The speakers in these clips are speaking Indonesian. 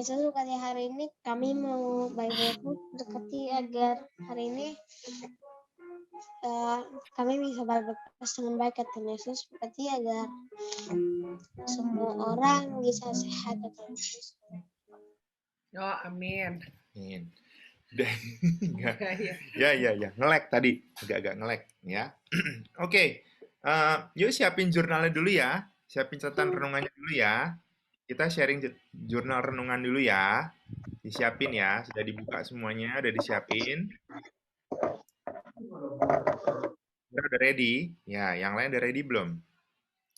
Yesus berkati hari ini kami mau baik-baik berkati agar hari ini kami bisa berproses dengan baik kata Yesus berkati agar semua orang bisa sehat kata Yesus. Oh, amin. Amin. Ya, nge-lag tadi, agak-agak nge-lag ya. Oke, yuk siapin jurnalnya dulu ya, siapin catatan renungannya dulu ya. Kita sharing jurnal renungan dulu ya, disiapin ya, sudah dibuka semuanya, udah disiapin. Udah ready? Ya, yang lain udah ready belum?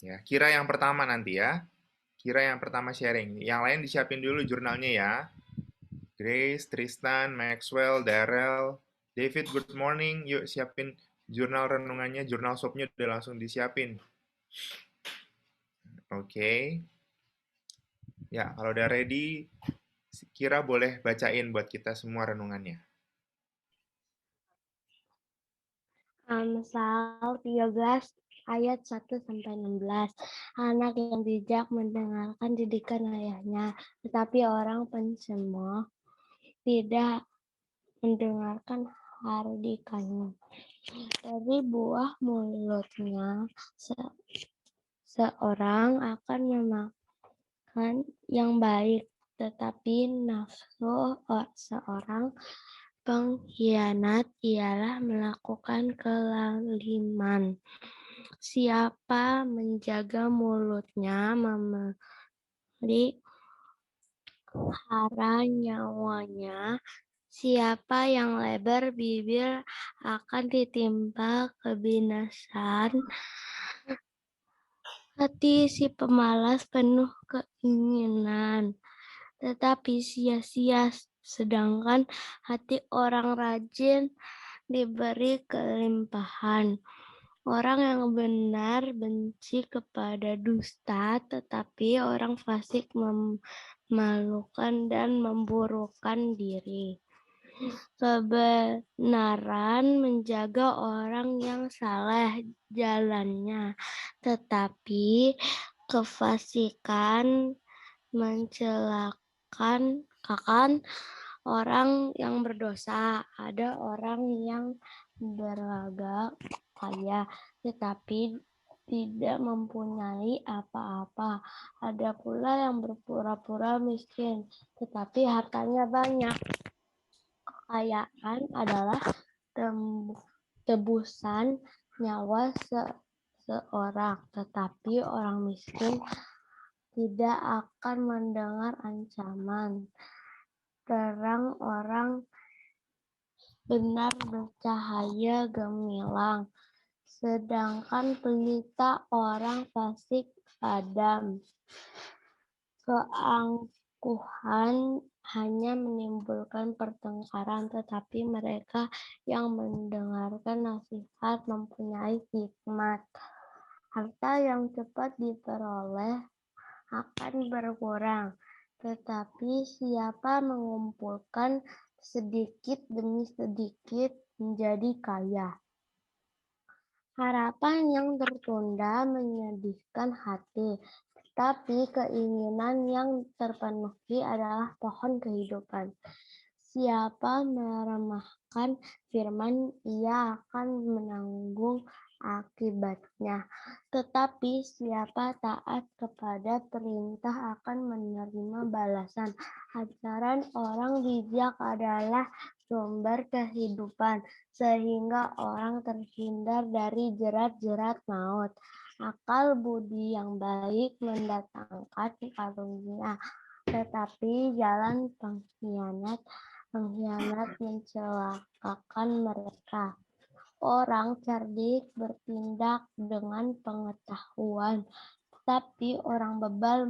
Ya, kira yang pertama nanti ya. Kira yang pertama sharing. Yang lain disiapin dulu jurnalnya ya. Grace, Tristan, Maxwell, Daryl, David, good morning. Yuk siapin jurnal renungannya, jurnal shopnya udah langsung disiapin. Oke. Ya, kalau udah ready, Kira boleh bacain buat kita semua renungannya. Amsal 13 ayat 1-16. Anak yang bijak mendengarkan didikan ayahnya, tetapi orang pencemooh tidak mendengarkan hardikannya. Dari buah mulutnya seorang akan memakan yang baik, tetapi nafsu seorang pengkhianat ialah melakukan kezaliman. Siapa menjaga mulutnya memelihara nyawanya. Siapa yang lebar bibir akan ditimpa kebinasaan. Hati si pemalas penuh keinginan, tetapi sia-sia, sedangkan hati orang rajin diberi kelimpahan. Orang yang benar benci kepada dusta, tetapi orang fasik memalukan dan memburukkan diri. Kebenaran menjaga orang yang salah jalannya, tetapi kefasikan mencelakakan orang yang berdosa. Ada orang yang berlagak kaya, tetapi tidak mempunyai apa-apa. Ada pula yang berpura-pura miskin, tetapi hartanya banyak. Kekayaan adalah tebusan nyawa seseorang, tetapi orang miskin tidak akan mendengar ancaman. Terang orang benar bercahaya gemilang, sedangkan pelita orang fasik padam. Keangkuhan hanya menimbulkan pertengkaran, tetapi mereka yang mendengarkan nasihat mempunyai hikmat. Harta yang cepat diperoleh akan berkurang, tetapi siapa mengumpulkan sedikit demi sedikit menjadi kaya. Harapan yang tertunda menyedihkan hati, tetapi keinginan yang terpenuhi adalah pohon kehidupan. Siapa meremehkan firman, ia akan menanggung akibatnya. Tetapi siapa taat kepada perintah akan menerima balasan. Ajaran orang bijak adalah sumber kehidupan, sehingga orang terhindar dari jerat-jerat maut. Akal budi yang baik mendatangkan karunia, tetapi jalan pengkhianat mencelakakan mereka. Orang cerdik bertindak dengan pengetahuan, tetapi orang bebal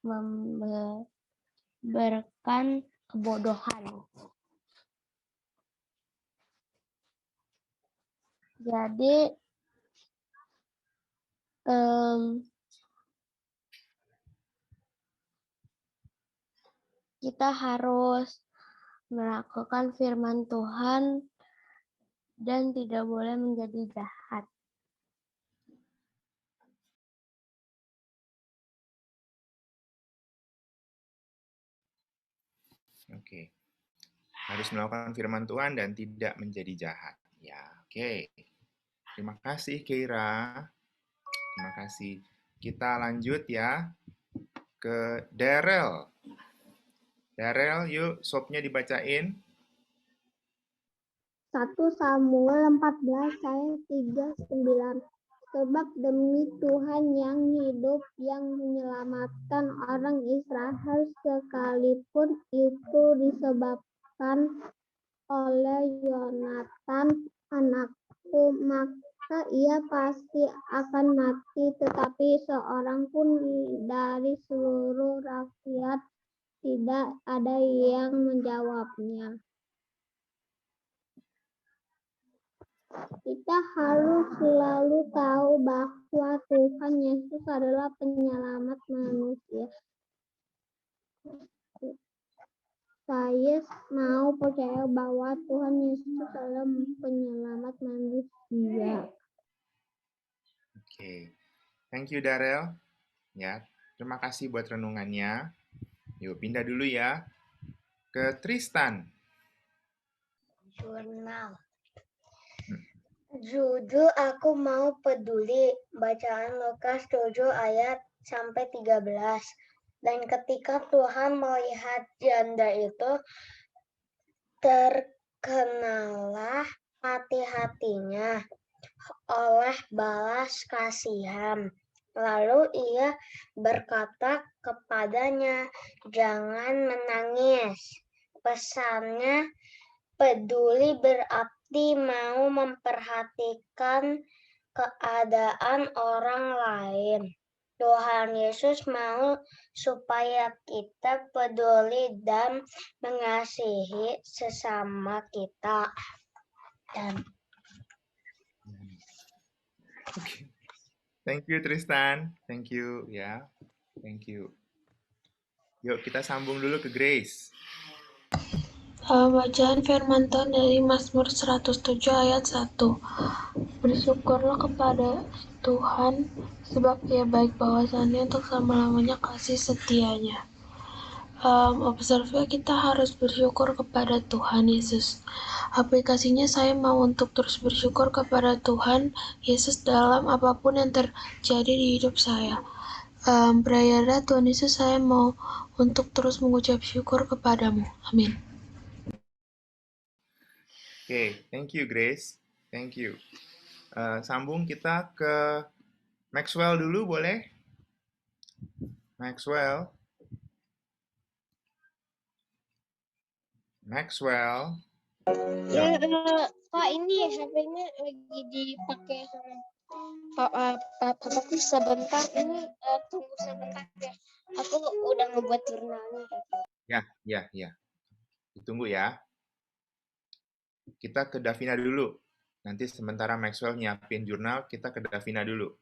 membenarkan kebodohan. Jadi kita harus melakukan firman Tuhan dan tidak boleh menjadi jahat. Harus melakukan firman Tuhan dan tidak menjadi jahat. Ya, oke. Terima kasih Keira. Terima kasih. Kita lanjut ya ke Daryl. Daryl, yuk sopnya dibacain. 1 Samuel 14 ayat 39. Sebab demi Tuhan yang hidup yang menyelamatkan orang Israel sekalipun itu disebabkan oleh Yonatan anakku, maka ia pasti akan mati, tetapi seorang pun dari seluruh rakyat tidak ada yang menjawabnya. Kita harus selalu tahu bahwa Tuhan Yesus adalah penyelamat manusia. Saya mau percaya bahwa Tuhan Yesus adalah penyelamat manusia. Oke. Thank you Daryl. Ya, terima kasih buat renungannya. Yuk pindah dulu ya ke Tristan. Jurnal. Jujur aku mau peduli. Bacaan Lukas 7 ayat sampai 13. Dan ketika Tuhan melihat janda itu, terkenalah hati-hatinya oleh balas kasihan. Lalu ia berkata kepadanya, "Jangan menangis." Pesannya peduli berarti mau memperhatikan keadaan orang lain. Tuhan Yesus mau supaya kita peduli dan mengasihi sesama kita. Dan Oke. Thank you Tristan. Thank you ya. Thank you. Yuk kita sambung dulu ke Grace. Bacaan firman Tuhan dari Mazmur 107 ayat 1. Bersyukurlah kepada Tuhan, sebab Ia baik, bahwasannya untuk selama-lamanya kasih setianya. Observe kita harus bersyukur kepada Tuhan Yesus. Aplikasinya saya mau untuk terus bersyukur kepada Tuhan Yesus dalam apapun yang terjadi di hidup saya. Prayernya Tuhan Yesus, saya mau untuk terus mengucap syukur kepadamu. Amin. Oke, thank you Grace. Thank you. Sambung kita ke Maxwell dulu boleh? Maxwell. Maxwell. ya, Pak, ini HP-nya lagi dipakai sama papaku sebentar. Ini tunggu sebentar ya. Aku udah ngebuat jurnalnya. Ya. Ditunggu ya. Kita ke Davina dulu. Nanti sementara Maxwell nyiapin jurnal, kita ke Davina dulu.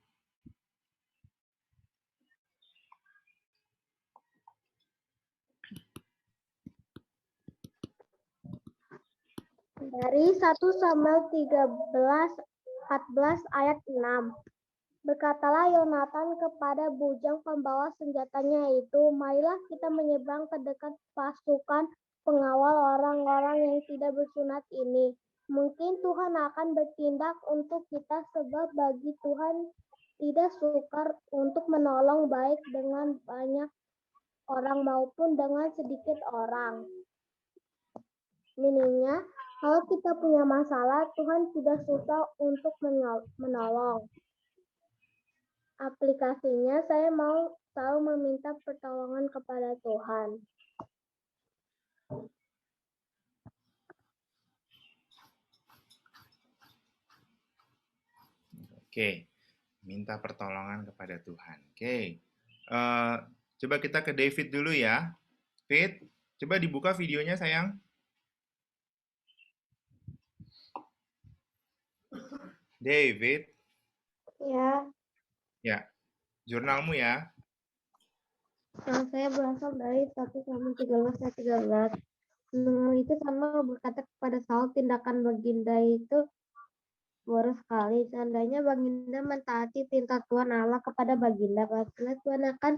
Dari 1 Samuel 14 ayat 6. Berkatalah Yonatan kepada bujang pembawa senjatanya itu, "Marilah kita menyeberang ke dekat pasukan pengawal orang-orang yang tidak bersunat ini. Mungkin Tuhan akan bertindak untuk kita, sebab bagi Tuhan tidak sukar untuk menolong baik dengan banyak orang maupun dengan sedikit orang." Meaningnya, kalau kita punya masalah, Tuhan tidak susah untuk menolong. Aplikasinya, saya mau selalu meminta pertolongan kepada Tuhan. Oke, minta pertolongan kepada Tuhan. Oke, coba kita ke David dulu ya. David, coba dibuka videonya sayang. David. Ya. Ya, jurnalmu ya. Nah, saya berasal dari 1 Samuel 13 ayat 13. Itu Samuel berkata kepada Saul, "Tindakan Baginda itu boros sekali. Seandainya Baginda mentaati perintah Tuhan Allah kepada Baginda, pastilah Tuhan akan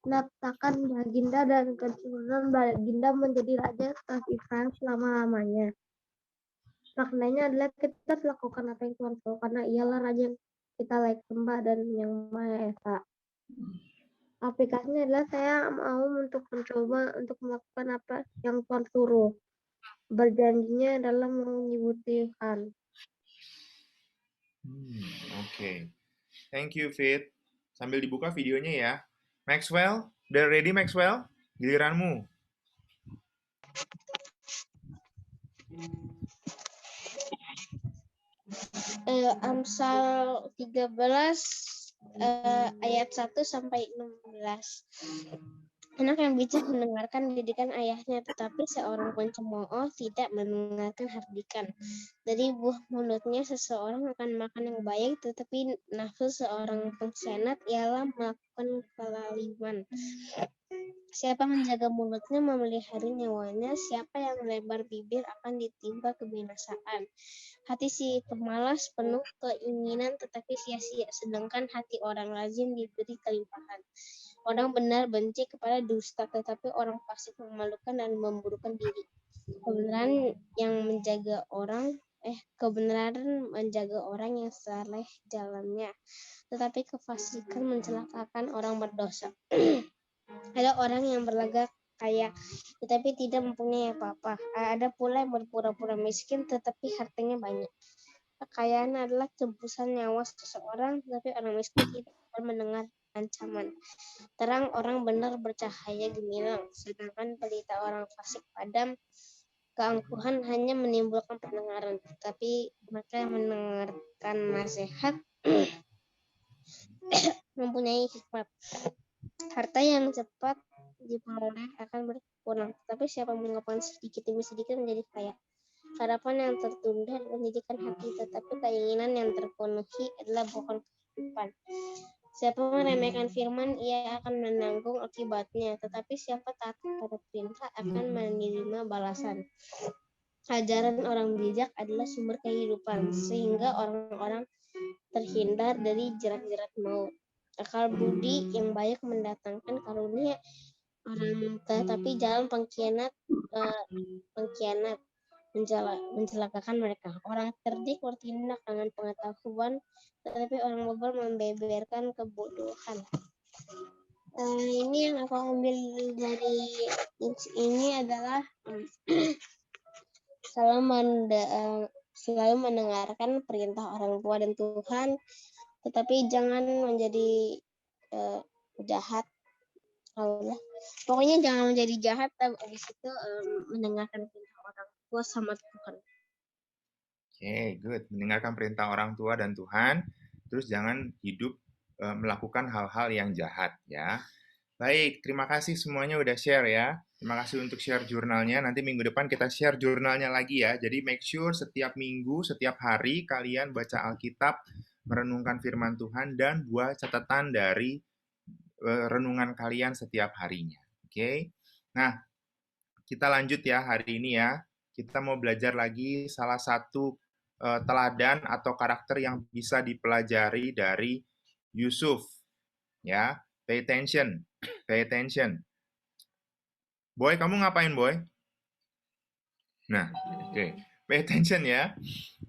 letakkan baginda dan keturunan baginda menjadi raja atas Israel selama-lamanya. Maknanya adalah kita harus lakukan apa yang Tuhan suruh karena ialah raja yang kita layak sembah dan yang Maha Esa. Aplikasinya adalah saya mau untuk mencoba untuk melakukan apa yang Tuhan suruh. Berjanjinya adalah mengikuti Tuhan. Oke. Thank you, Fit. Sambil dibuka videonya ya. Maxwell, udah ready Maxwell? Giliranmu. Amsal 13 ayat 1 sampai 16. Anak yang bijak mendengarkan didikan ayahnya, tetapi seorang pencemooh tidak mendengarkan hardikan. Dari buah mulutnya seseorang akan makan yang baik, tetapi nafsu seorang pengkhianat ialah melakukan kezaliman. Siapa menjaga mulutnya memelihara nyawanya, siapa yang melebar bibir akan ditimpa kebinasaan. Hati si pemalas penuh keinginan tetapi sia-sia, sedangkan hati orang lazim diberi kelimpahan. Orang benar benci kepada dusta, tetapi orang fasik memalukan dan memburukan diri. Kebenaran menjaga orang yang saleh jalannya, tetapi kefasikan mencelakakan orang berdosa. Ada orang yang berlagak kaya, tetapi tidak mempunyai apa-apa. Ada pula yang berpura-pura miskin, tetapi hartanya banyak. Kekayaan adalah tebusan nyawa seseorang, tetapi orang miskin tidak akan mendengar ancaman. Terang orang benar bercahaya gemilang, sedangkan pelita orang fasik padam. Keangkuhan hanya menimbulkan pendengaran, tetapi mereka yang mendengarkan nasihat mempunyai hikmat. Harta yang cepat diperoleh akan berkurang, tetapi siapa mengumpulkan sedikit demi sedikit menjadi kaya. Harapan yang tertunda menjadikan hati, tetapi keinginan yang terpenuhi adalah bukan kehidupan. Siapa meremehkan firman, ia akan menanggung akibatnya, tetapi siapa taat pada perintah akan menerima balasan. Ajaran orang bijak adalah sumber kehidupan, sehingga orang-orang terhindar dari jerat-jerat maut. Akal budi yang baik mendatangkan karunia orang, tetapi jalan pengkhianat mencelakakan mereka. Orang cerdik bertindak dengan pengetahuan, tetapi orang bodoh membeberkan kebodohan. Ini yang aku ambil dari ini adalah selalu mendengarkan perintah orang tua dan Tuhan, tetapi jangan menjadi jahat. Pokoknya jangan menjadi jahat, habis itu mendengarkan perintah orang tua sama Tuhan. Oke, good. Mendengarkan perintah orang tua dan Tuhan, terus jangan hidup melakukan hal-hal yang jahat, ya. Baik, terima kasih semuanya udah share ya. Terima kasih untuk share jurnalnya. Nanti minggu depan kita share jurnalnya lagi ya. Jadi make sure setiap minggu, setiap hari kalian baca Alkitab, merenungkan firman Tuhan, dan buat catatan dari renungan kalian setiap harinya. Oke. Nah, kita lanjut ya hari ini ya. Kita mau belajar lagi salah satu teladan atau karakter yang bisa dipelajari dari Yusuf. Ya, pay attention. Pay attention. Boy, kamu ngapain, Boy? Nah, oke. Pay attention ya.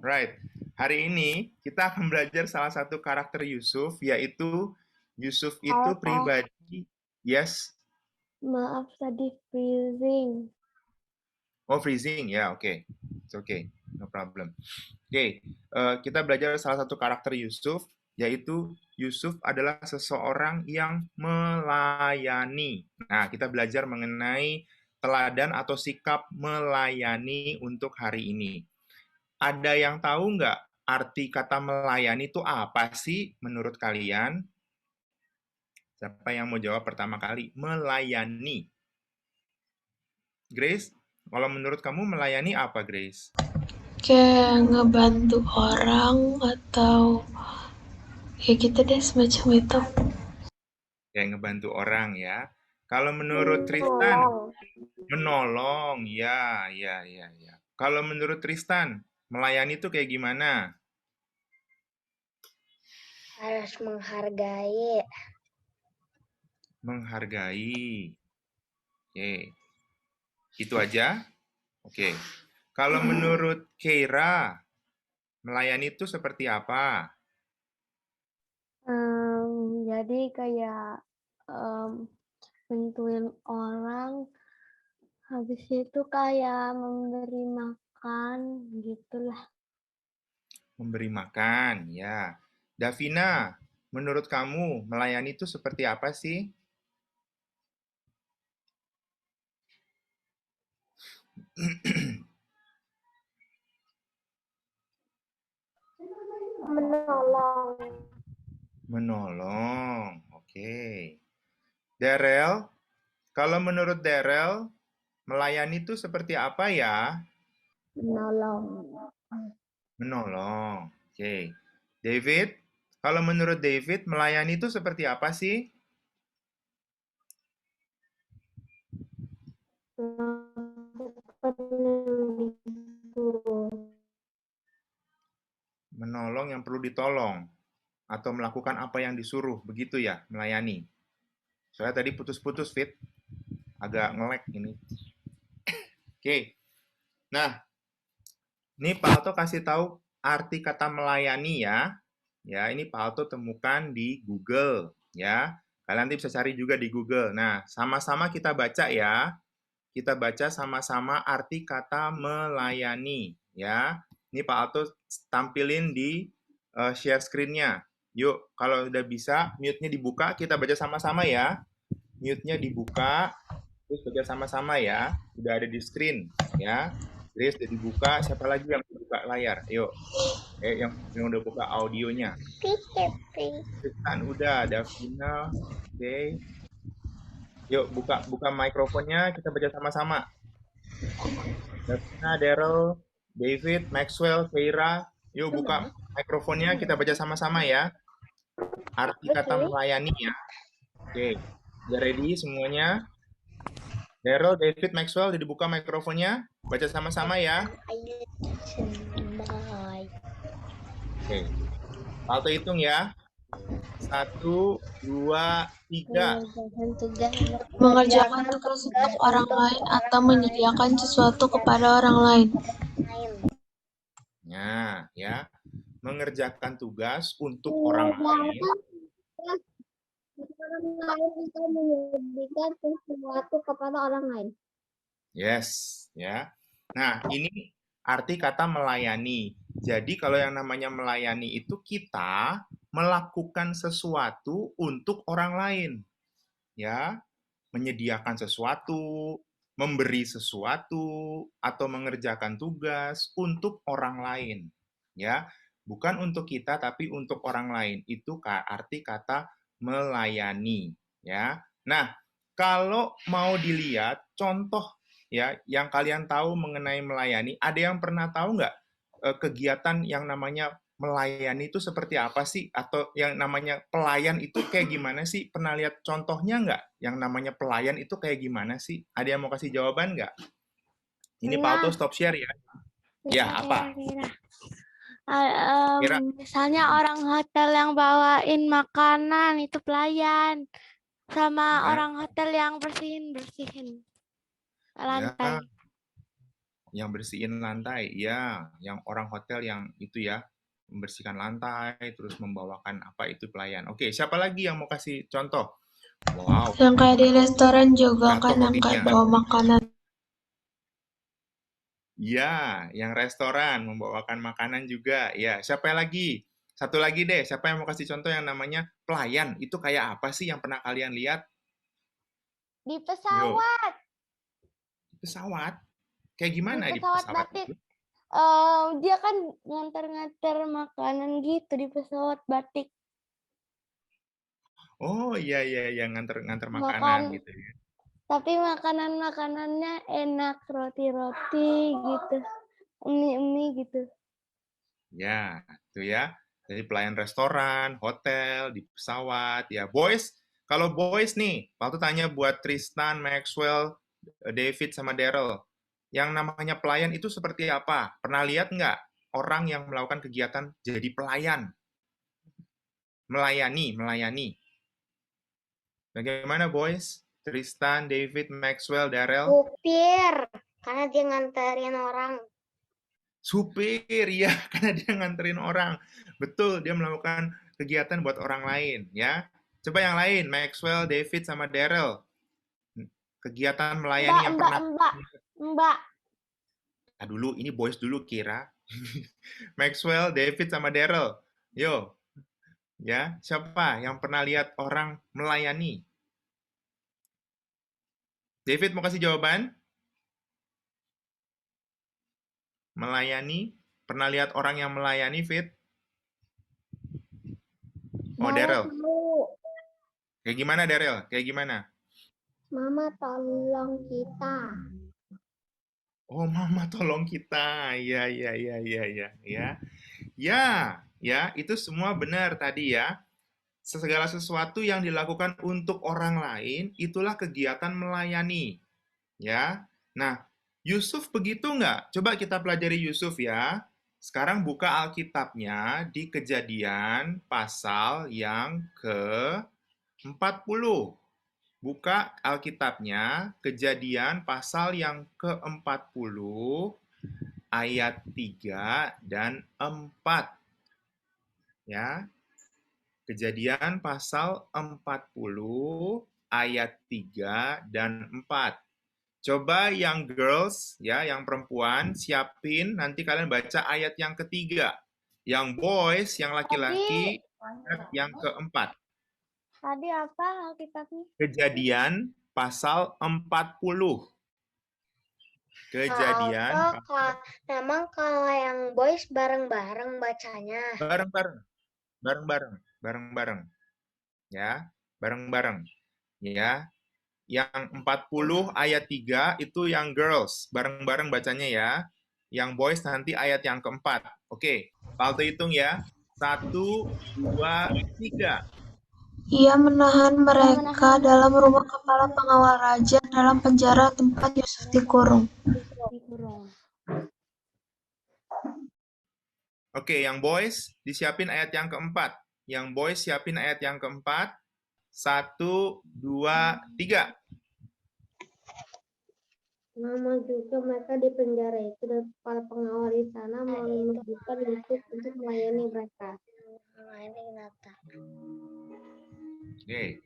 Right. Hari ini kita akan belajar salah satu karakter Yusuf, yaitu Yusuf itu pribadi. Yes. Maaf tadi freezing. Oh, freezing. Ya, oke. It's okay. No problem. Oke, kita belajar salah satu karakter Yusuf, yaitu Yusuf adalah seseorang yang melayani. Nah, kita belajar mengenai teladan atau sikap melayani untuk hari ini. Ada yang tahu nggak arti kata melayani itu apa sih menurut kalian? Siapa yang mau jawab pertama kali? Melayani. Grace, kalau menurut kamu melayani apa, Grace? Kayak ngebantu orang atau ya gitu deh, semacam itu. Kayak ngebantu orang ya. Kalau menurut Tristan, menolong. Ya. Kalau menurut Tristan, melayani itu kayak gimana? Harus menghargai. Menghargai. Oke. Itu aja? Oke. Kalau menurut Keira, melayani itu seperti apa? Jadi kayak bantuin orang, habis itu kayak memberi makan, gitulah. Memberi makan, ya. Davina, menurut kamu melayani itu seperti apa sih? Menolong. Menolong. Oke. Darel, kalau menurut Darel, melayani itu seperti apa ya? Menolong. Menolong. Oke. David, kalau menurut David, melayani itu seperti apa sih? Menolong yang perlu ditolong. Atau melakukan apa yang disuruh. Begitu ya, melayani. Soalnya tadi putus-putus, Fit. Agak nge-lag ini. Oke. Nah, ini Pak Alto kasih tahu arti kata melayani ya. Ya, ini Pak Alto temukan di Google ya. Kalian nanti bisa cari juga di Google. Nah, sama-sama kita baca ya. Kita baca sama-sama arti kata melayani ya. Ini Pak Alto tampilin di share screen-nya. Yuk, kalau udah bisa, mute-nya dibuka, kita baca sama-sama ya. Mute-nya dibuka, terus baca sama-sama ya. Udah ada di screen ya. Grace udah dibuka, siapa lagi yang buka layar? Yuk, yang udah buka audionya. Tristan udah, Davina, oke. Yuk, buka mikrofonnya, kita baca sama-sama. Davina, Daryl, David, Maxwell, Keira, yuk buka mikrofonnya, kita baca sama-sama ya. Arti kata melayani ya. Oke, udah ready semuanya? Daryl, David, Maxwell, udah dibuka mikrofonnya, baca sama-sama ya. Oke, Alto hitung ya. 1, 2, 3. Mengerjakan tugas untuk orang lain atau menyediakan sesuatu kepada orang lain. Nah, ya. Mengerjakan tugas untuk orang lain. Orang lain itu menyediakan sesuatu kepada orang lain. Yes, ya. Nah, ini arti kata melayani. Jadi kalau yang namanya melayani itu kita melakukan sesuatu untuk orang lain. Ya, menyediakan sesuatu, memberi sesuatu atau mengerjakan tugas untuk orang lain. Ya, bukan untuk kita tapi untuk orang lain. Itu arti kata melayani, ya. Nah, kalau mau dilihat contoh ya yang kalian tahu mengenai melayani, ada yang pernah tahu nggak kegiatan yang namanya melayani itu seperti apa sih? Atau yang namanya pelayan itu kayak gimana sih? Pernah lihat contohnya nggak? Yang namanya pelayan itu kayak gimana sih? Ada yang mau kasih jawaban nggak? Ini Pak Alto stop share ya. Ya, apa? Kira? Misalnya orang hotel yang bawain makanan itu pelayan, sama Ya. orang hotel yang bersihin lantai. Ya, yang bersihin lantai, ya, yang orang hotel yang itu ya, membersihkan lantai, terus membawakan apa itu pelayan. Oke, siapa lagi yang mau kasih contoh? Wow. Yang kayak di restoran juga kan, yang kayak bawa makanan. Ya, yang restoran membawakan makanan juga. Ya, siapa lagi? Satu lagi deh, siapa yang mau kasih contoh yang namanya pelayan? Itu kayak apa sih yang pernah kalian lihat? Di pesawat. Di pesawat? Kayak gimana di pesawat pesawat? batik. Dia kan nganter-nganter makanan gitu di pesawat batik. Oh iya nganter makanan gitu ya. Tapi makanannya enak, roti-roti gitu, mie gitu. Ya, itu ya. Jadi pelayan restoran, hotel, di pesawat, ya. Boys, kalau boys nih, waktu tanya buat Tristan, Maxwell, David, sama Daryl, yang namanya pelayan itu seperti apa? Pernah lihat nggak orang yang melakukan kegiatan jadi pelayan? Melayani. Bagaimana boys? Tristan, David, Maxwell, Darrell? Supir, karena dia nganterin orang. Supir, ya, karena dia nganterin orang. Betul, dia melakukan kegiatan buat orang lain, ya. Coba yang lain, Maxwell, David, sama Darrell. Kegiatan melayani yang pernah... Mbak. Dulu, ini boys dulu kira. Maxwell, David, sama Darrell. Yo, ya, siapa yang pernah lihat orang melayani? David mau kasih jawaban? Melayani? Pernah lihat orang yang melayani, Fit? Oh, Darrell. Kayak gimana, Darrell? Kayak gimana? Mama tolong kita. Oh, Mama tolong kita. Ya. Ya, itu semua benar tadi ya. Segala sesuatu yang dilakukan untuk orang lain, itulah kegiatan melayani. Ya. Nah, Yusuf begitu nggak? Coba kita pelajari Yusuf ya. Sekarang buka Alkitabnya di Kejadian pasal yang ke-40. Buka Alkitabnya, Kejadian pasal yang ke-40, ayat 3 dan 4. Ya. Kejadian pasal 40, ayat 3 dan 4. Coba yang girls, ya, yang perempuan, siapin, nanti kalian baca ayat yang ketiga. Yang boys, yang laki-laki, ayat yang keempat. Tadi apa Alkitabnya? Kejadian pasal 40. Kejadian. Memang kalau yang boys bareng-bareng bacanya. Bareng-bareng. Ya, bareng-bareng. Ya. Yang 40 ayat 3 itu yang girls, bareng-bareng bacanya ya. Yang boys nanti ayat yang keempat. Oke, Palto hitung ya. 1, 2, 3. Ia menahan mereka dalam rumah kepala pengawal raja dalam penjara tempat Yusuf dikurung. Oke, yang boys disiapin ayat yang keempat. Yang boys siapin ayat yang keempat. 1, 2, 3. Nama juga mereka di penjara itu dan para pengawal di sana menunjukkan Yusuf untuk melayani mereka. Oke.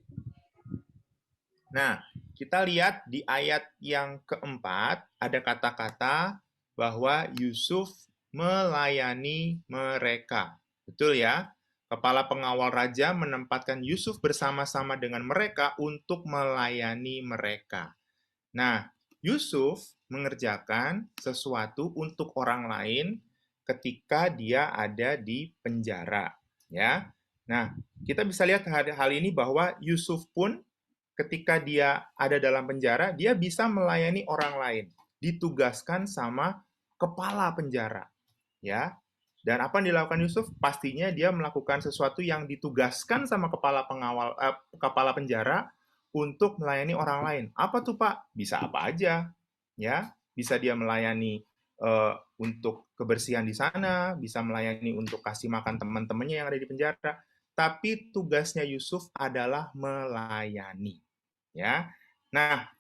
Nah, kita lihat di ayat yang keempat ada kata-kata bahwa Yusuf melayani mereka. Betul ya? Kepala pengawal raja menempatkan Yusuf bersama-sama dengan mereka untuk melayani mereka. Nah, Yusuf mengerjakan sesuatu untuk orang lain ketika dia ada di penjara. Ya. Nah, kita bisa lihat hal ini bahwa Yusuf pun ketika dia ada dalam penjara, dia bisa melayani orang lain. Ditugaskan sama kepala penjara. Ya. Dan apa yang dilakukan Yusuf? Pastinya dia melakukan sesuatu yang ditugaskan sama kepala penjara untuk melayani orang lain. Apa tuh, Pak? Bisa apa aja. Ya, bisa dia melayani untuk kebersihan di sana, bisa melayani untuk kasih makan teman-temannya yang ada di penjara. Tapi tugasnya Yusuf adalah melayani. Ya. Nah,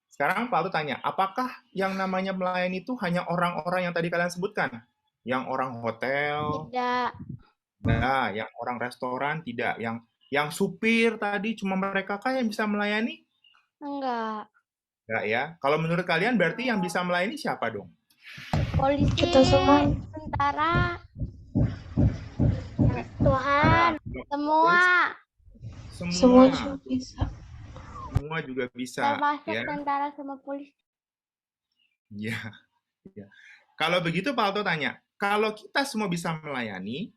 sekarang Pak Aldo tanya, apakah yang namanya melayani itu hanya orang-orang yang tadi kalian sebutkan? Yang orang hotel? Tidak. Nah, yang orang restoran? Tidak. Yang supir tadi cuma mereka kah yang bisa melayani? Enggak. Enggak ya. Kalau menurut kalian berarti yang bisa melayani siapa dong? Polisi, Kita semua. tentara, Tuhan, semua. Semua juga bisa. Semua juga bisa. Termasuk Ya. tentara sama polisi. Ya. Kalau begitu Pak Alto tanya, kalau kita semua bisa melayani,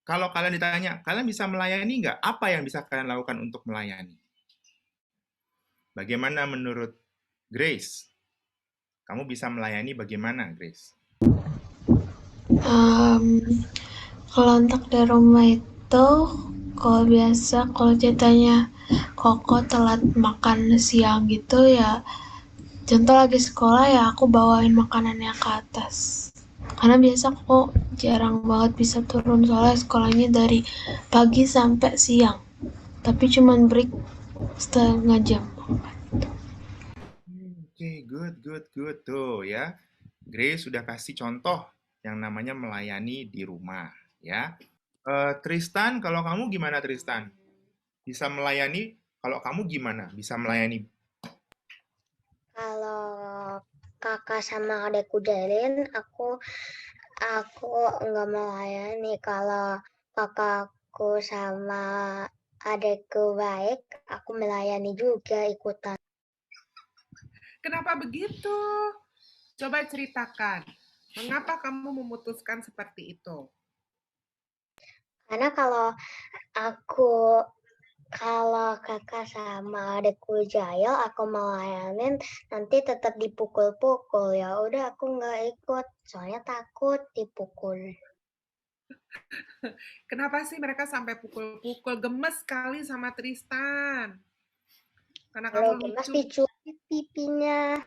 kalau kalian ditanya, kalian bisa melayani nggak? Apa yang bisa kalian lakukan untuk melayani? Bagaimana menurut Grace? Kamu bisa melayani bagaimana, Grace? Kalau untuk di rumah itu, kalau biasa, kalau ceritanya Koko telat makan siang gitu ya, contoh lagi sekolah ya aku bawain makanannya ke atas. Karena biasa kok jarang banget bisa turun soalnya sekolahnya dari pagi sampai siang. Tapi cuman break setengah jam. Oke, good. Tuh ya. Grace sudah kasih contoh yang namanya melayani di rumah, ya. Tristan, kalau kamu gimana Tristan? Bisa melayani? Kalau kamu gimana? Bisa melayani? Kalau kakak sama adekku jalin, aku nggak melayani. Kalau kakakku sama adekku baik, aku melayani juga ikutan. Kenapa begitu? Coba ceritakan. Mengapa kamu memutuskan seperti itu? Karena kalau kakak sama adekku jahil, aku melayanin nanti tetap dipukul-pukul. Ya udah aku nggak ikut, soalnya takut dipukul. Kenapa sih mereka sampai pukul-pukul? Gemes sekali sama Tristan. Karena kamu Kalau gemas lucu. dicubit pipinya.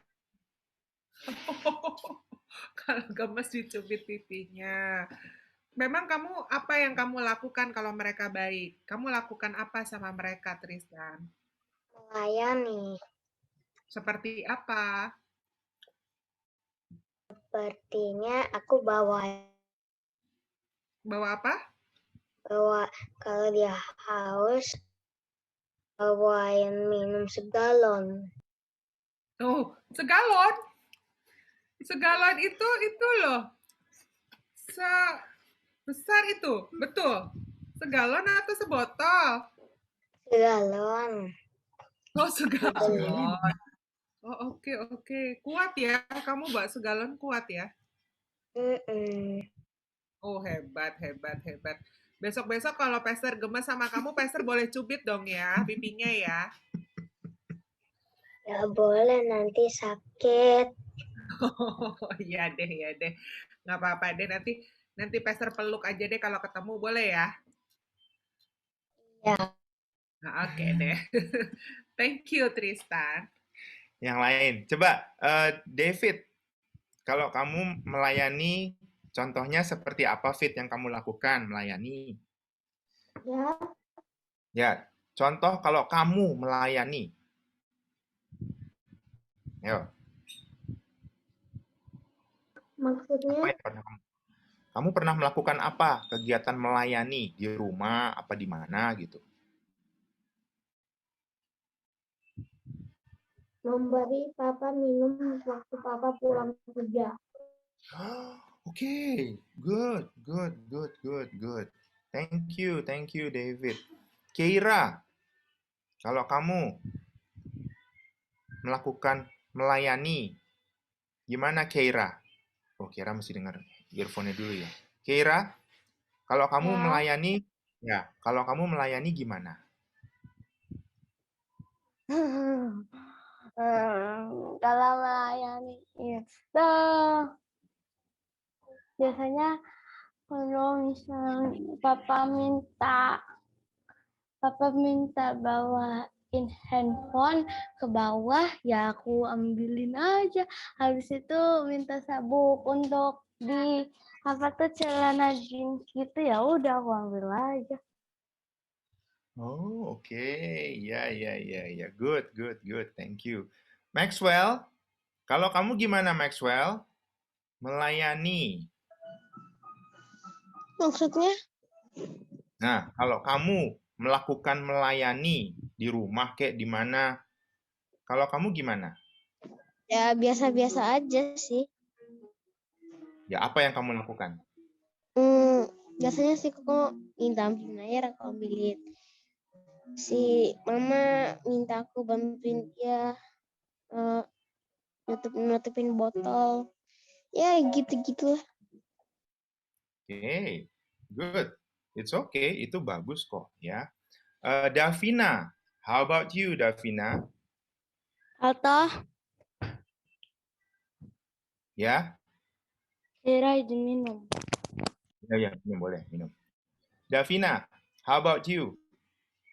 Kalau gemes dicubit pipinya. Memang apa yang kamu lakukan kalau mereka baik? Kamu lakukan apa sama mereka, Tristan? Melayani. Seperti apa? Sepertinya aku bawa Bawa apa? kalau dia haus, bawain minum segalon. Oh, segalon. Segalon itu loh. Sebesar itu, betul. Segalon atau sebotol? Segalon. Oh, segalon. Oh, oke. Kuat ya, kamu bawa segalon kuat ya? Oh, hebat. Besok-besok kalau Pester gemes sama kamu, Pester boleh cubit dong ya, pipinya ya. Ya boleh, nanti sakit. Oh, iya deh. Nggak apa-apa deh, nanti Pester peluk aja deh kalau ketemu, boleh ya? Ya. Nah, oke deh. Thank you, Tristan. Yang lain. Coba, David, kalau kamu melayani, contohnya seperti apa Fit yang kamu lakukan melayani? Ya, Ya, contoh kalau kamu melayani. Yo, apa maksudnya yang pernah kamu pernah melakukan apa? Kegiatan melayani di rumah, apa di mana gitu? memberi papa minum waktu papa pulang kerja. Oke, good. Thank you, David. Keira, kalau kamu melakukan melayani, gimana Keira? Oh, Keira mesti dengar earphone-nya dulu ya. Keira, kalau kamu Ya, melayani, ya, kalau kamu melayani gimana? Kalau melayani itu biasanya kalau misalnya papa minta bawain handphone ke bawah, ya aku ambilin aja. Habis itu minta sabuk untuk di celana jeans gitu, ya udah aku ambil aja. Oh, oke. Ya. Good. Thank you. Maxwell, kalau kamu gimana Maxwell? Melayani. Maksudnya? Nah, kalau kamu melakukan melayani di rumah kayak di mana, kalau kamu gimana? Ya biasa-biasa aja sih. Ya, apa yang kamu lakukan? Biasanya sih aku minta ambilin air, aku ambilin. Si mama minta aku bantuin dia nutupin botol. Ya gitu-gitulah. Oke, good. It's okay, itu bagus kok ya. Davina, how about you, Davina? Atau Ya, Kira izin minum. ya, minum boleh, minum. Davina, how about you?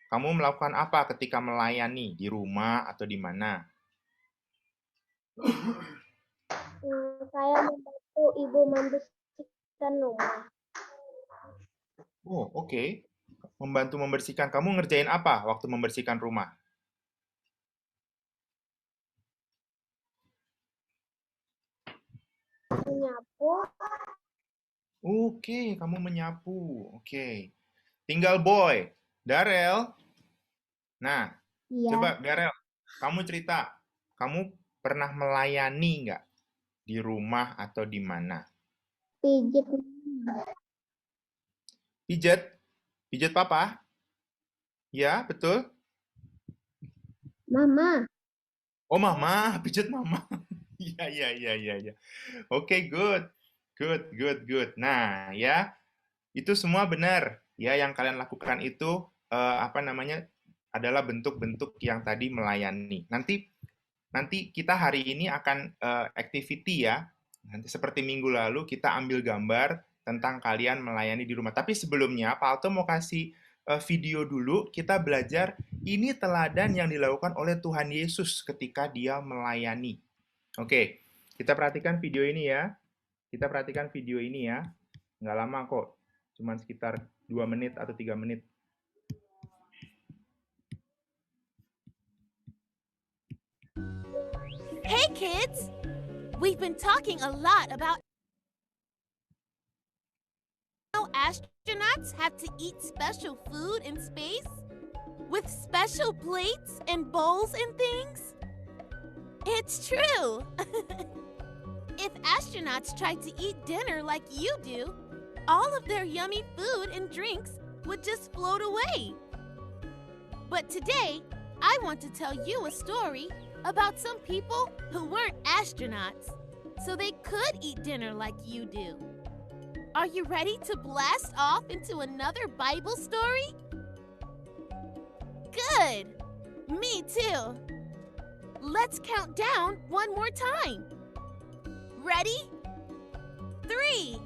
Kamu melakukan apa ketika melayani di rumah atau di mana? saya membantu ibu membersihkan rumah. Oh, oke. Membantu membersihkan. Kamu ngerjain apa waktu membersihkan rumah? Menyapu. Oke, kamu menyapu. Oke. Tinggal boy. Darel. Nah, Iya. coba Darel, kamu cerita. Kamu pernah melayani nggak? Di rumah atau di mana? Pijit. Pijat? Pijat papa? Ya, betul. Mama. Oh, mama. Pijat mama. Iya, iya, iya, iya, iya. Oke, good. Good, good, good. Nah, ya, itu semua benar. Ya, yang kalian lakukan itu apa namanya? Adalah bentuk-bentuk yang tadi melayani. Nanti kita hari ini akan activity ya. Nanti seperti minggu lalu kita ambil gambar tentang kalian melayani di rumah. Tapi sebelumnya Pak Alto mau kasih video dulu. Kita belajar ini teladan yang dilakukan oleh Tuhan Yesus ketika dia melayani. Oke, kita perhatikan video ini ya. Kita perhatikan video ini ya. Nggak lama kok. Cuman sekitar 2 menit atau 3 menit. Hey kids! We've been talking a lot about how astronauts have to eat special food in space with special plates and bowls and things. It's true! If astronauts tried to eat dinner like you do, all of their yummy food and drinks would just float away. But today, I want to tell you a story about some people who weren't astronauts, so they could eat dinner like you do. Are you ready to blast off into another Bible story? Good! Me too! Let's count down one more time. Ready? 3,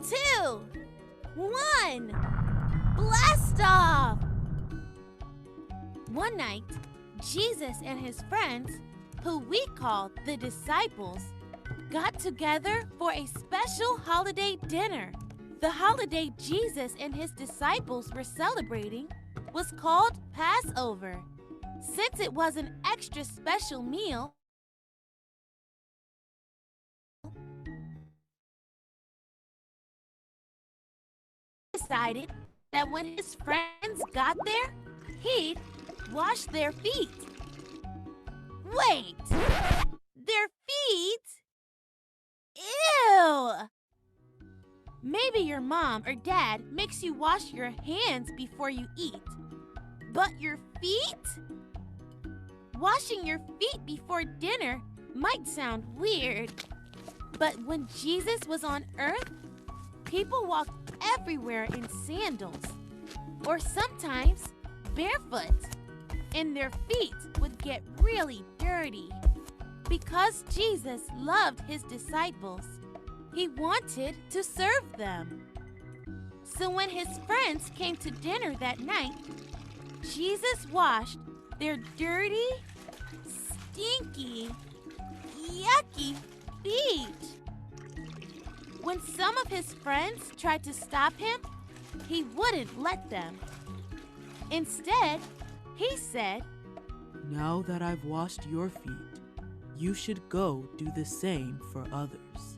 2, 1. Blast off! One night, Jesus and his friends, who we call the disciples, got together for a special holiday dinner. The holiday Jesus and his disciples were celebrating was called Passover. Since it was an extra special meal, decided that when his friends got there, he'd wash their feet. Wait! Their feet? Ew! Maybe your mom or dad makes you wash your hands before you eat. But your feet? Washing your feet before dinner might sound weird. But when Jesus was on earth, people walked everywhere in sandals, or sometimes barefoot, and their feet would get really dirty. Because Jesus loved his disciples, he wanted to serve them. So when his friends came to dinner that night, Jesus washed their dirty, stinky, yucky feet. When some of his friends tried to stop him, he wouldn't let them. Instead, he said, "Now that I've washed your feet, you should go do the same for others."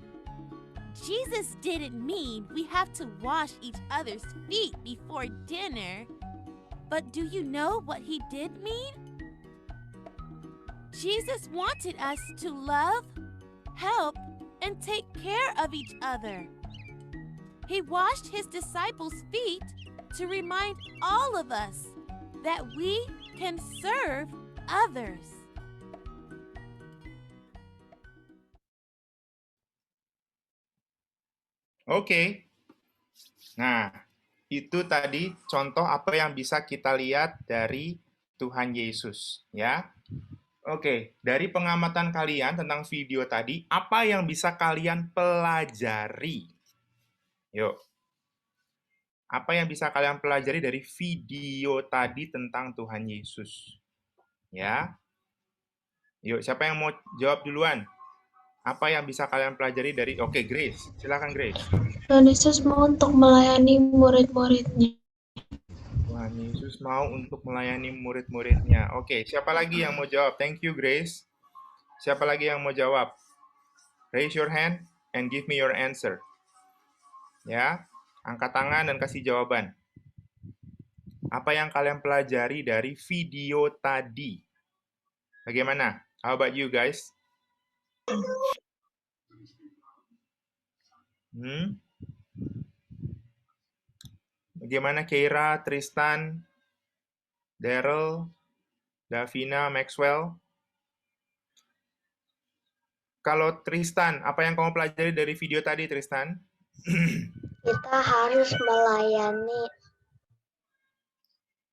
Jesus didn't mean we have to wash each other's feet before dinner. But do you know what he did mean? Jesus wanted us to love, help, and take care of each other. He washed his disciples' feet to remind all of us that we can serve others. Oke. Nah, itu tadi contoh apa yang bisa kita lihat dari Tuhan Yesus, ya. Oke, dari pengamatan kalian tentang video tadi, apa yang bisa kalian pelajari? Yuk. Apa yang bisa kalian pelajari dari video tadi tentang Tuhan Yesus? Ya. Yuk, siapa yang mau jawab duluan? Apa yang bisa kalian pelajari dari... Oke, Grace. Silakan, Grace. Tuhan Yesus mau untuk melayani murid-muridnya. Tuhan Yesus mau untuk melayani murid-muridnya. Oke, siapa lagi yang mau jawab? Thank you, Grace. Siapa lagi yang mau jawab? Raise your hand. and give me your answer. Ya, angkat tangan dan kasih jawaban. Apa yang kalian pelajari dari video tadi? Bagaimana? How about you guys? Bagaimana Keira, Tristan, Daryl, Davina, Maxwell? Kalau Tristan, apa yang kamu pelajari dari video tadi, Tristan? Kita harus melayani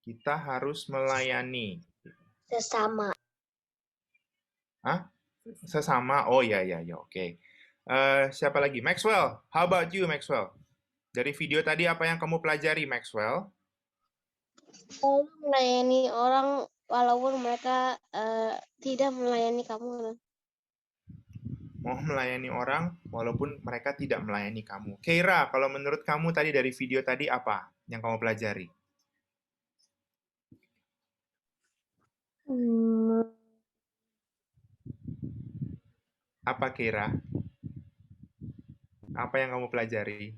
Kita harus melayani. sesama. Hah? Sesama? Oh ya, oke. Siapa lagi? Maxwell, how about you, Maxwell? Dari video tadi apa yang kamu pelajari, Maxwell? Melayani orang walaupun mereka tidak melayani kamu. Mau melayani orang walaupun mereka tidak melayani kamu. Keira, kalau menurut kamu tadi dari video tadi apa yang kamu pelajari? Apa, Keira? Apa yang kamu pelajari?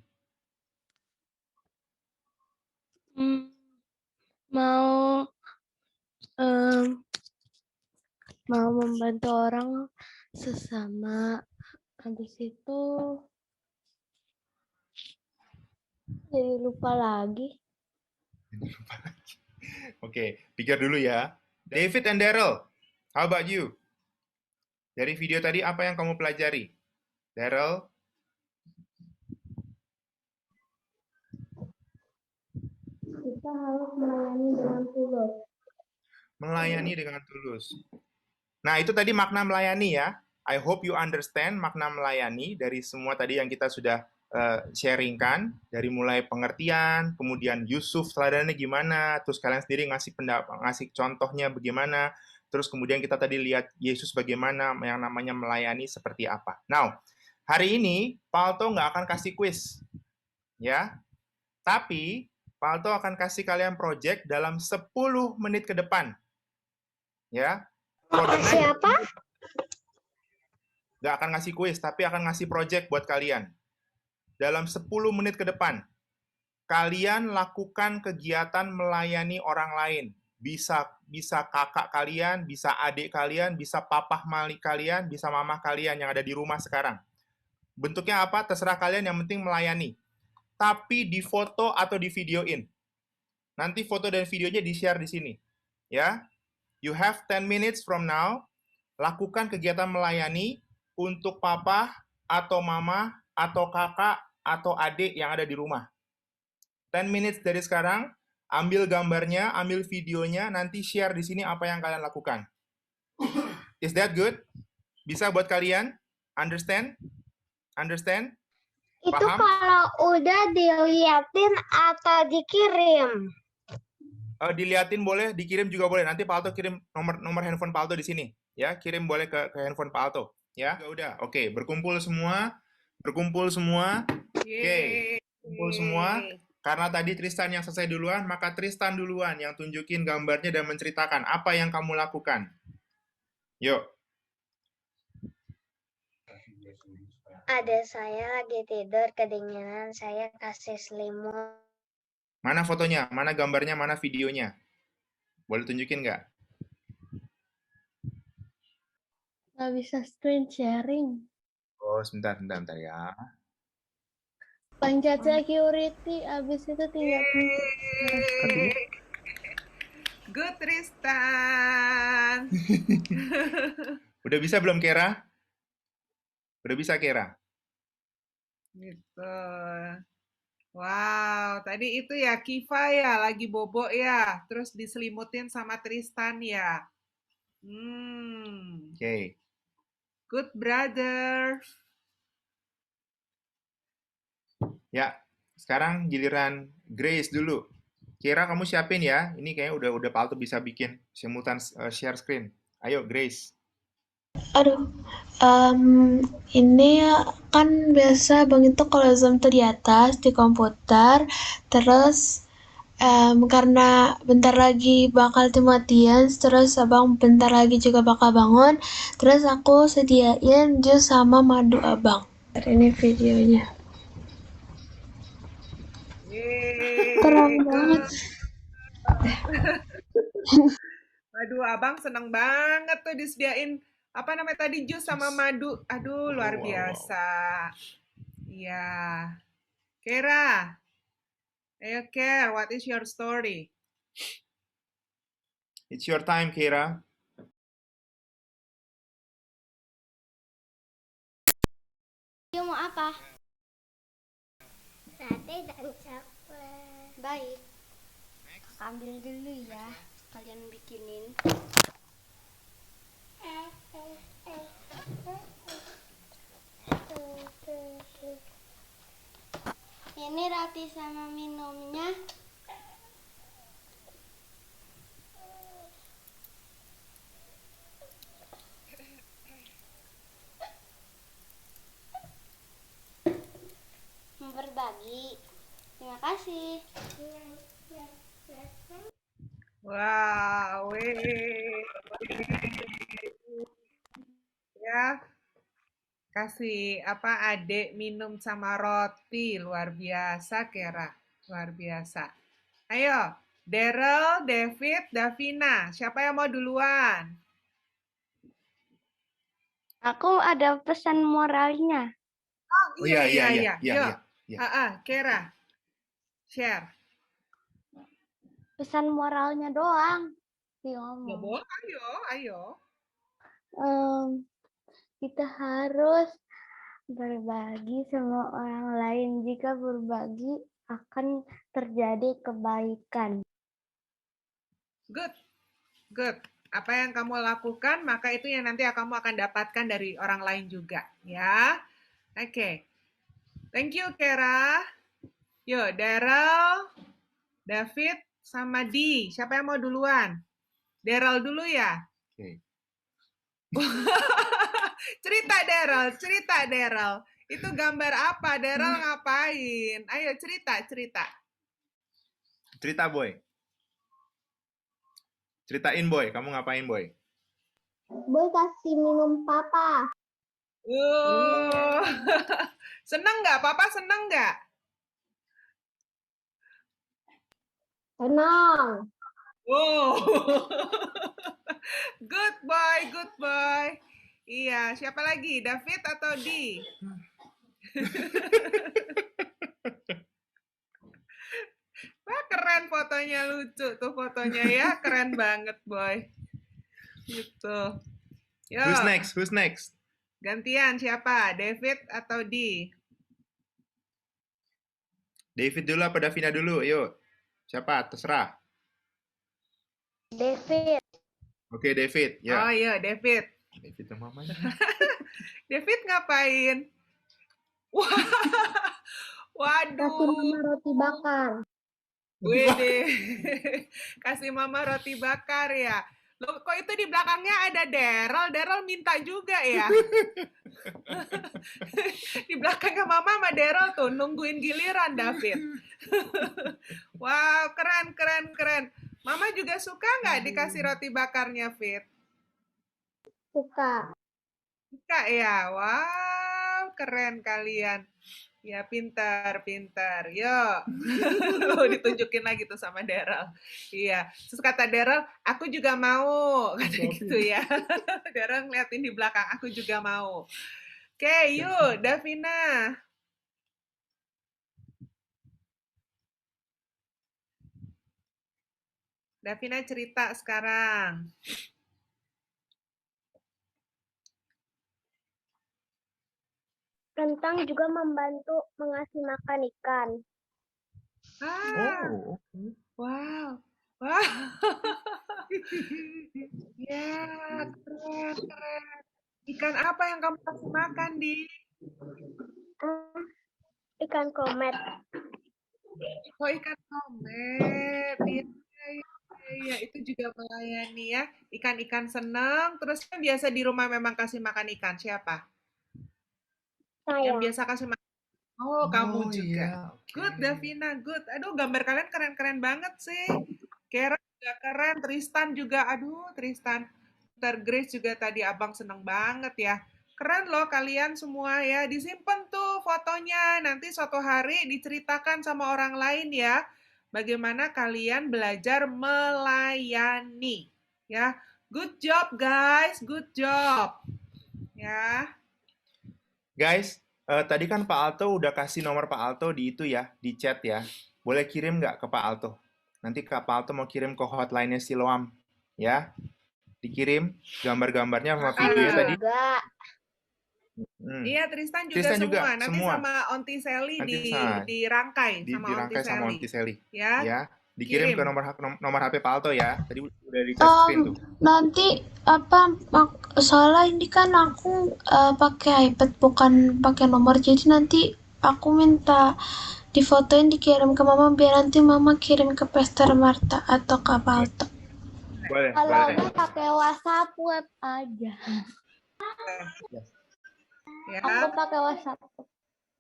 Mau membantu orang sesama. Habis itu jadi lupa lagi. Oke, pikir dulu ya. David and Daryl, how about you? Dari video tadi apa yang kamu pelajari? Daryl? Kita harus melayani dengan tulus. Melayani dengan tulus. Nah, itu tadi makna melayani ya. I hope you understand makna melayani dari semua tadi yang kita sudah sharingkan. Dari mulai pengertian, kemudian Yusuf teladannya gimana, terus kalian sendiri ngasih contohnya bagaimana, terus kemudian kita tadi lihat Yesus bagaimana yang namanya melayani seperti apa. Now, hari ini Pak Alto nggak akan kasih quiz. Ya, tapi Pak Alto akan kasih kalian project dalam 10 menit ke depan. Ya. Siapa? Nggak akan ngasih kuis, tapi akan ngasih project buat kalian. Dalam 10 menit ke depan, kalian lakukan kegiatan melayani orang lain. Bisa kakak kalian, bisa adik kalian, bisa papah mali kalian, bisa mamah kalian yang ada di rumah sekarang. Bentuknya apa? Terserah kalian, yang penting melayani. Tapi di foto atau di videoin. Nanti foto dan videonya di-share di sini. Ya. You have 10 minutes from now. Lakukan kegiatan melayani untuk papa atau mama atau kakak atau adik yang ada di rumah. 10 minutes dari sekarang, ambil gambarnya, ambil videonya, nanti share di sini apa yang kalian lakukan. Is that good? Bisa buat kalian? Understand? Understand? Itu Paham? kalau udah diliatin atau dikirim. Diliatin boleh, dikirim juga boleh. Nanti Pak Alto kirim nomor handphone Pak Alto di sini. Ya, kirim boleh ke handphone Pak Alto. Ya, udah. Oke, berkumpul semua. Berkumpul semua. Oke, berkumpul semua. Karena tadi Tristan yang selesai duluan, maka Tristan duluan yang tunjukin gambarnya dan menceritakan apa yang kamu lakukan. Yuk. Ada saya lagi tidur kedinginan, saya kasih selimut. Mana fotonya? Mana gambarnya? Mana videonya? Boleh tunjukin nggak? Nggak bisa screen sharing. Oh, sebentar ya. Pencet security, abis itu tinggal pencet. Good, Tristan. Udah bisa belum, Kera? Udah bisa, Kera? Gitu. Wow, tadi itu ya Kiva ya, lagi bobo ya, terus diselimutin sama Tristan ya. Oke. Good brother. Ya, sekarang giliran Grace dulu. Kira kamu siapin ya. Ini kayaknya udah Pak Alto bisa bikin simultan share screen. Ayo, Grace. Aduh, ini kan biasa Bang itu kalau Zoom tuh di atas di komputer, terus karena bentar lagi bakal dimatikan, terus Abang bentar lagi juga bakal bangun, terus aku sediain jus sama madu Abang. Ini videonya. Yeay, Terang banget. Aduh, abang seneng banget tuh disediain apa namanya tadi jus sama madu. Aduh, luar Wow, wow, wow. biasa. Iya. Kera, ayo Ker, what is your story? It's your time, Kira. Dia mau apa? Sate dan coklat. Baik. Ambil dulu ya. Kalian bikinin. Ini roti sama minumnya. Mau berbagi. Terima kasih. Wow, ya kasih apa adik minum sama roti luar biasa Kera, luar biasa. Ayo, Daryl, David, Davina, siapa yang mau duluan? Aku ada pesan moralnya. Oh iya. Yuk, Kera, share. Pesan moralnya doang. Dia Ya ngomong. boleh, ayo. Kita harus berbagi sama orang lain. Jika berbagi akan terjadi kebaikan. Good. Apa yang kamu lakukan, maka itu yang nanti kamu akan dapatkan dari orang lain juga, ya. Oke. Thank you, Kera. Yuk, Daryl, David, sama Di. Siapa yang mau duluan? Daryl dulu ya? Oke. Cerita, Daryl. Itu gambar apa? Daryl ngapain? Ayo, cerita. Cerita, Boy. Ceritain, Boy. Kamu ngapain, Boy? Boy kasih minum papa. Seneng nggak? Papa seneng nggak? Tenang. Oh, good boy. Iya, siapa lagi? David atau Di? Wah, keren fotonya, lucu tuh fotonya ya, keren banget boy. Gitu. Yo, Who's next? gantian siapa? David atau Di? David dulu apa Davina dulu? Yuk. Siapa? Terserah. David. Oke, David. Ya. Oh iya, David. David sama mamanya. David ngapain? Wah, Kasih waduh. mama roti bakar. Wede. Kasih mama roti bakar ya. Loh, kok itu di belakangnya ada Daryl? Daryl minta juga ya? Di belakangnya mama sama Daryl tuh nungguin giliran David. Wow, keren. Mama juga suka nggak dikasih roti bakarnya, Fit? Suka. Suka ya? Wow, keren kalian. Ya, pintar. Yuk. Ditunjukin lagi tuh sama Daryl. Iya. Terus kata Daryl, aku juga mau. Kata gitu ya. Daryl ngeliatin di belakang, aku juga mau. Oke, yuk, Davina. Davina cerita sekarang. Kentang juga membantu mengasih makan ikan. Oh. Wow. Ya, keren. Ikan apa yang kamu kasih makan, Di? Ikan komet. Oh, ikan komet. Iya, itu juga melayani ya. Ikan-ikan senang. Terus kan biasa di rumah memang kasih makan ikan. Siapa? Saya. Yang biasa kasih makan. Oh, kamu juga. Iya. Good, Davina. Good. Aduh, gambar kalian keren-keren banget sih. Kera juga keren. Tristan juga. Aduh, Tristan. Grace juga tadi abang seneng banget ya. Keren loh kalian semua ya. Disimpan tuh fotonya. Nanti suatu hari diceritakan sama orang lain ya. Bagaimana kalian belajar melayani. Ya, good job guys, good job. Ya. Guys, tadi kan Pak Alto udah kasih nomor Pak Alto di itu ya, di chat ya. Boleh kirim nggak ke Pak Alto? Nanti Pak Alto mau kirim ke hotline-nya Siloam. Ya, dikirim gambar-gambarnya sama videonya tadi. Iya, Tristan juga Tristan semua. juga, Nanti semua. sama Onti Sally Nanti dirangkai sama Onti dirangkai sama Sally. Onti Sally. Ya. Dikirim Kirim. ke nomor HP Pak Alto ya. Tadi udah di screen tuh. Nanti soalnya ini kan aku pakai iPad bukan pakai nomor, jadi nanti aku minta difotoin dikirim ke mama biar nanti mama kirim ke Pastor Marta atau ke Pak Alto. Boleh, Kalau boleh. enggak pakai WhatsApp web aja. Ya. Aku pakai WhatsApp.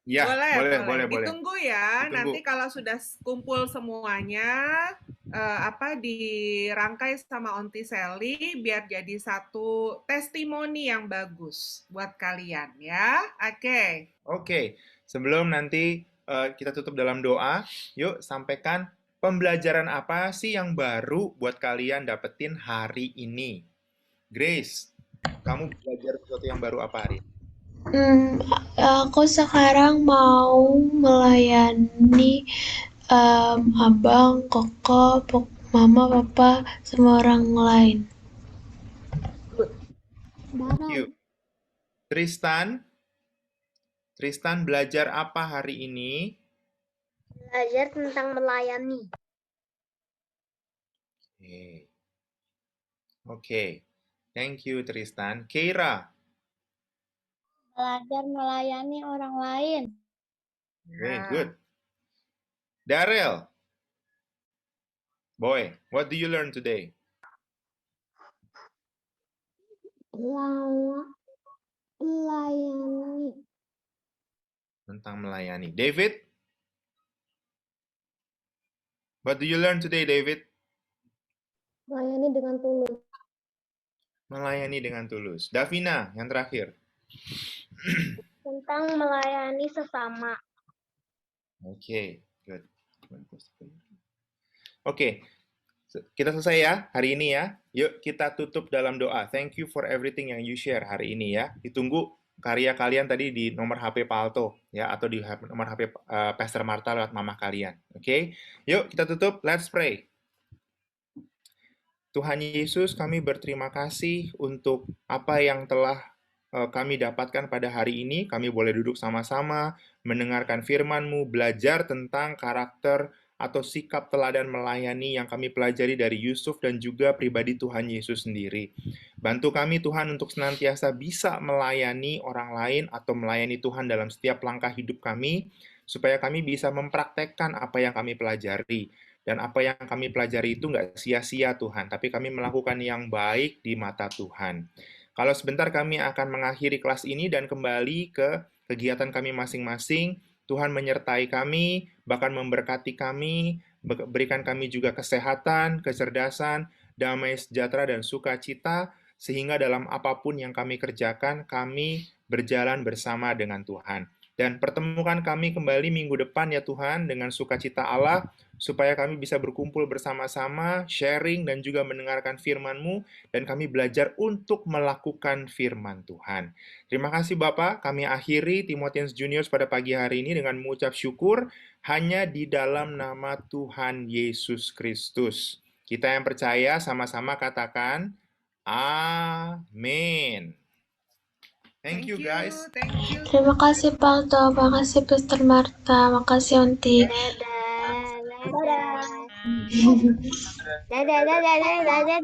Ya, boleh. Ditunggu ya. Ditunggu. Nanti kalau sudah kumpul semuanya, dirangkai sama Onti Sally biar jadi satu testimoni yang bagus buat kalian ya. Oke. Sebelum nanti kita tutup dalam doa, yuk sampaikan pembelajaran apa sih yang baru buat kalian dapetin hari ini. Grace, kamu belajar sesuatu yang baru apa hari ini? Aku sekarang mau melayani abang, koko, mama, papa, semua orang lain. Thank you. Tristan belajar apa hari ini? Belajar tentang melayani. Oke. Thank you, Tristan. Keira. Belajar melayani orang lain. Very good. Daryl. Boy, what do you learn today? Melayani. Tentang melayani. David? What do you learn today, David? Melayani dengan tulus. Melayani dengan tulus. Davina, yang terakhir. Tentang melayani sesama. Oke, good. Oke, kita selesai ya hari ini ya. Yuk kita tutup dalam doa. Thank you for everything yang you share hari ini ya. Ditunggu karya kalian tadi di nomor HP Pak Alto ya, atau di nomor HP Pastor Marta lewat mama kalian. Oke, yuk kita tutup. Let's pray. Tuhan Yesus, kami berterima kasih untuk apa yang telah kami dapatkan pada hari ini. Kami boleh duduk sama-sama, mendengarkan firman-Mu, belajar tentang karakter atau sikap teladan melayani yang kami pelajari dari Yusuf dan juga pribadi Tuhan Yesus sendiri. Bantu kami Tuhan untuk senantiasa bisa melayani orang lain atau melayani Tuhan dalam setiap langkah hidup kami, supaya kami bisa mempraktekkan apa yang kami pelajari. Dan apa yang kami pelajari itu nggak sia-sia Tuhan, tapi kami melakukan yang baik di mata Tuhan. Kalau sebentar kami akan mengakhiri kelas ini dan kembali ke kegiatan kami masing-masing. Tuhan menyertai kami, bahkan memberkati kami, berikan kami juga kesehatan, kecerdasan, damai sejahtera, dan sukacita, sehingga dalam apapun yang kami kerjakan, kami berjalan bersama dengan Tuhan. Dan pertemukan kami kembali minggu depan ya Tuhan, dengan sukacita Allah, supaya kami bisa berkumpul bersama-sama, sharing, dan juga mendengarkan firman-Mu, dan kami belajar untuk melakukan firman Tuhan. Terima kasih Bapak, kami akhiri Timotians Juniors pada pagi hari ini dengan mengucap syukur, hanya di dalam nama Tuhan Yesus Kristus. Kita yang percaya sama-sama katakan, Amin. Thank you guys. Thank you. Terima kasih Pak Alto, makasih Pastor Marta, makasih Onti. Dadah.